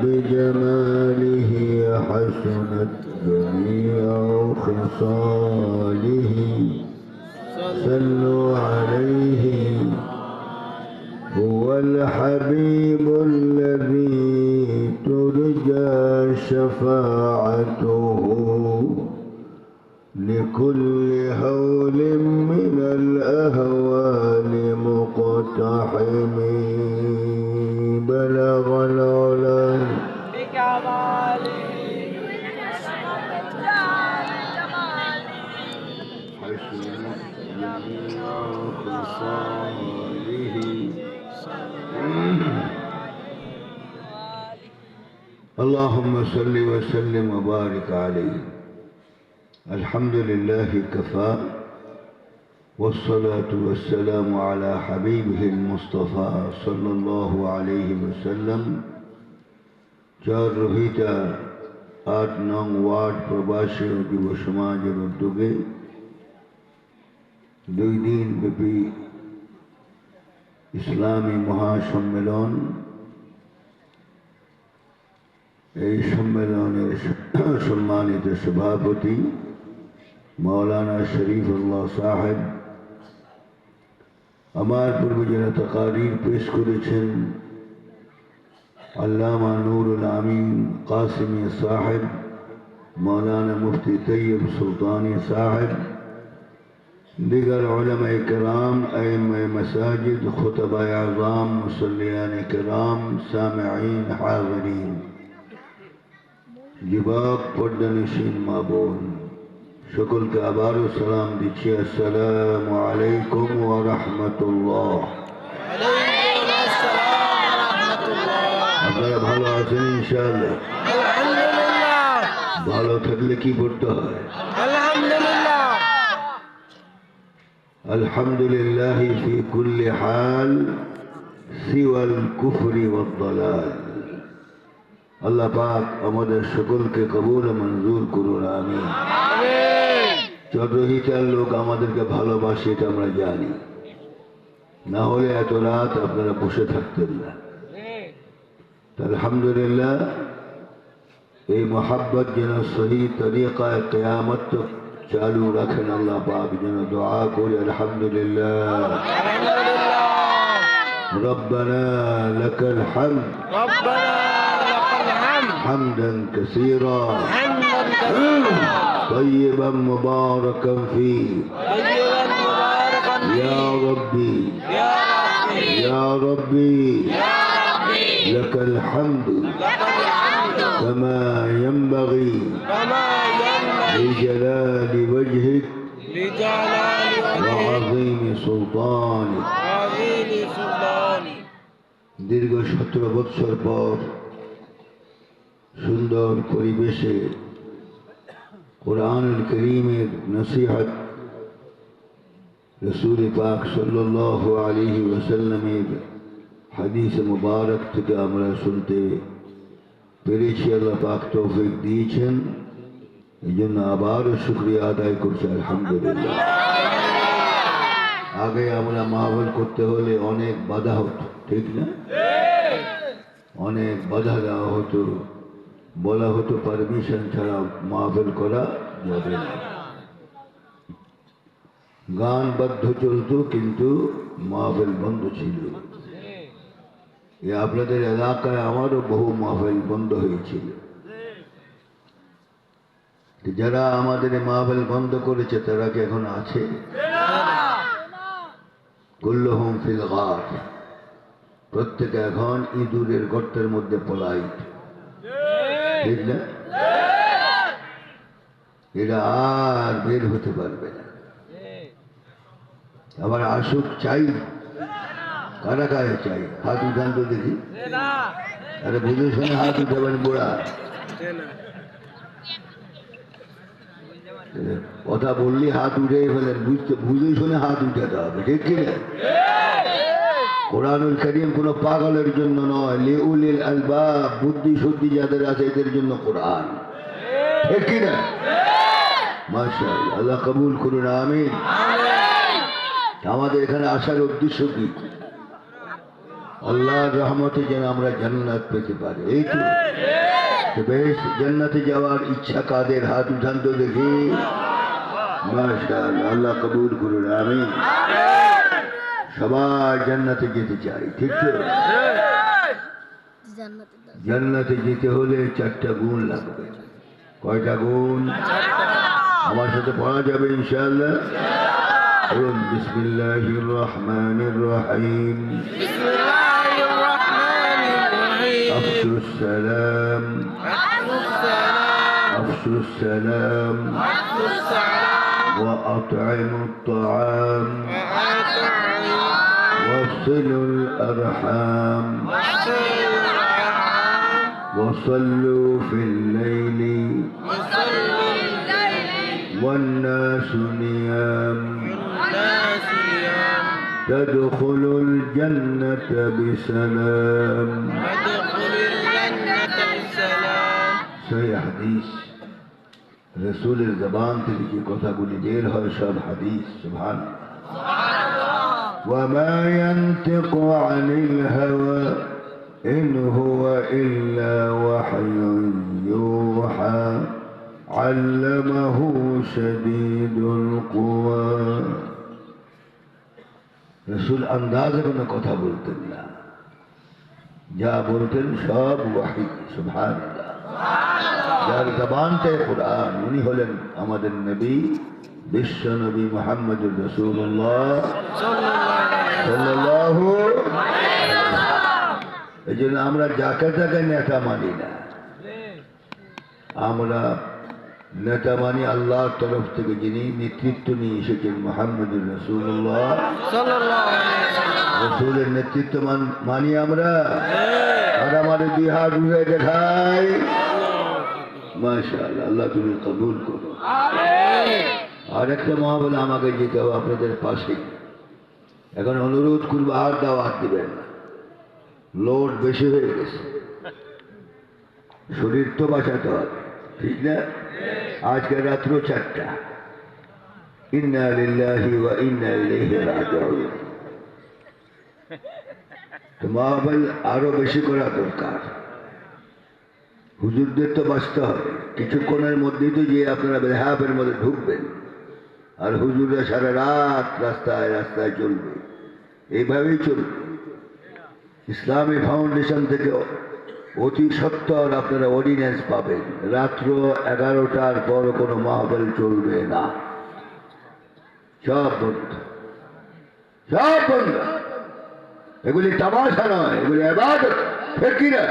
بجماله حسنت جميع خصاله صلوا عليه هو الحبيب الذي ترجى شفاعته لكل هول من الأهوال مقتحم بلغ العلا بكماله حسنت جميع خصاله اللهم صل وسلم وبارك عليه الحمد لله كفى والصلاة والسلام على حبيبه المصطفى صلى الله عليه وسلم চার রোহিতা ৮ নং ওয়ার্ড প্রবাসী ও যুব সমাজের উদ্যোগে 2 দিন ব্যাপী ইসলামী মহাসম্মেলন এই সম্মেলনের সম্মানিত সভাপতি মৌলানা শরীফুল্লাহ সাহেব আমার পূর্বে যারা তাকারীর পেশ করেছেন আল্লামা নুরুল আমিন কাসিমি সাহেব মৌলানা মুফতি তৈয়ব সুলতানি সাহেব দিগার উলামায়ে কেরাম আইম্মায়ে মাসাজিদ খুতবায়ে আযম মুসল্লিয়ানে কেরাম সামিঈন হাযিরিন যুবক পর্দানিশীন মা বোন সকলকে আবারও সালাম দিচ্ছি আসসালামু আলাইকুম ওয়া রাহমাতুল্লাহ। আপনারা ভালো আছেন ইনশাআল্লাহ? আলহামদুলিল্লাহ। ভালো থাকলে কি করতে হয়? আলহামদুলিল্লাহ। আলহামদুলিল্লাহ ফি কুল্লি হাল সিওয়াল কুফরি ওয়াদ দালাল। আল্লাহ পাক আমাদের সকলকে কবুল ও মঞ্জুর করুন আমিন। চট্টগ্রামের লোক আমাদেরকে ভালোবাসে এটা আমরা জানি, না হলে এত রাত আপনারা বসে থাকতেন না। আলহামদুলিল্লাহ এই মোহাব্বত যেন সহি তরিকায় কিয়ামত তক চালু রাখেন আল্লাহ পাক, যেন দোয়া করি আলহামদুলিল্লাহ। ربنا لك الحمد حمدا كثيرا طيبا مباركا فيه يا ربي يا ربي لك الحمد كما ينبغي لجلال وجهك وعظيم سلطانك। দীর্ঘ 17 বছর পর সুন্দর পরিবেশে কোরআনুল কারীমের নসিহত রাসূল পাক সাল্লাল্লাহু আলাইহি ওয়াসাল্লামের হাদিস মুবারক থেকে আমরা শুনতে পেরেছি। আল্লাহ পাক তৌফিক দিয়েছেন, এই জন্য আবারও শুকরিয়া আদায় করছি আলহামদুলিল্লাহ। আগে আমরা মাহফিল করতে হলে অনেক বাধা হতো, ঠিক না? অনেক বাধা দেওয়া হতো, বলা হতো পারমিশন ছাড়া মাহফিল করা যাবে না। গান বাদ্য চলতো কিন্তু মাহফিল বন্ধ ছিল। আপনাদের এলাকায় আমারও বহু মাহফিল বন্ধ হয়েছিল। যারা আমাদের মাহফিল বন্ধ করেছে তারা কি এখন আছে? কুল্লুহুম ফিল গার, প্রত্যেকে এখন ইঁদুরের গর্তের মধ্যে পলাইট, ঠিক না? এরা আর বের হতে পারবে না। আবার আসুক চাই, কারা কারে চাই? হাত উঠান তো দেখি। আরে বুঝে শুনে হাত উঠাবেন বুড়া, কথা বললি হাত উঠে ফেলেন, বুঝে শুনে হাত উঠাতে হবে, ঠিক কি না? কোরআনুল কারীম কোনো পাগলের জন্য নয়, লিউলিল আলবাব, বুদ্ধি শুদ্ধি যাদের আছে এদের জন্য কোরআন, ঠিক কি না? মাশাআল্লাহ, আল্লাহ কবুল করুন আমিন। আমাদের এখানে আসার উদ্দেশ্য কি? আল্লাহর রহমতে যেন আমরা জান্নাত পেতে পারি। এই তো বেশ, জান্নাতে যাওয়ার ইচ্ছা কাদের? হাত উঠান তো দেখি। মাশাআল্লাহ, আল্লাহ কবুল করুন, আমিন। সবাই জান্নাতে যেতে চাই, ঠিক তো? জান্নাতে যেতে হলে 4টা গুণ লাগবে। কয়টা গুণ? আমার সাথে পড়া যাবে ইনশাআল্লাহ। বলুন বিসমিল্লাহির রহমানির রহিম। বিসমিল্লাহির রহমানির রহিম। আফশুস সালাম। আফশুস সালাম। وأطعموا الطعام وصلوا الأرحام وصلوا في الليل والناس نيام تدخلوا الجنة بسلام. صحيح حديث রসুলের জবান থেকে যে কথাগুলি বের হয় সব হাদিস। সুবহানাল্লাহ। وما ينطق عن الهوى إن هو إلا وحي يوحى علمه شديد القوى. রসুল আন্দাজে কোনো কথা বলতেন না, যা বলতেন সব ওয়াহী। সুবহানাল্লাহ। যার জবানটাই কোরআন, উনি হলেন আমাদের নবী, বিশ্ব নবী মুহাম্মদুর রাসূলুল্লাহ সাল্লাল্লাহু আলাইহি ওয়াসাল্লাম। এই জন্য আমরা যাকে তাকে নেতা মানি না, আমরা নেতা মানি আল্লাহর তরফ থেকে যিনি নেতৃত্ব নিয়ে এসেছেন মুহাম্মদুর রাসূলুল্লাহ সাল্লাল্লাহু আলাইহি ওয়াসাল্লাম। রাসূলের নেতৃত্ব মানি আমরা। আর আমাদের দুই হাত উঠে দেখাই। মাশাআল্লাহ, আল্লাহ তুমি কবুল করো। আর একটা মহাবলে আমাকে যেতে হবে আপনাদের পাশে। এখন অনুরোধ করবো, আর দাওয়াত দিবেন না, লোড বেশি হয়ে গেছে, শরীর তো বাঁচাতে হবে, ঠিক না? আজকে রাত্র 4টা। ইন্না লিল্লাহি ওয়া ইন্না ইলাইহি রাজিউন। তো মহাবল আরো বেশি করা দরকার। হুজুরদের তো বাঁচতে হবে, কিছুক্ষণের মধ্যেই তো যে আপনারা বেহাবের মধ্যে ঢুকবেন, আর হুজুররা সারা রাত রাস্তায় রাস্তায় চলবে, এইভাবেই চলবে। ইসলামী ফাউন্ডেশন থেকে অতি সত্বর আপনারা অর্ডিন্যান্স পাবেন, রাত্র 11টার পর কোনো মাহফিল চলবে না, সব বন্ধ, সব বন্ধ। এগুলি তামাশা নয়, এগুলি ইবাদত, ঠিক কি না?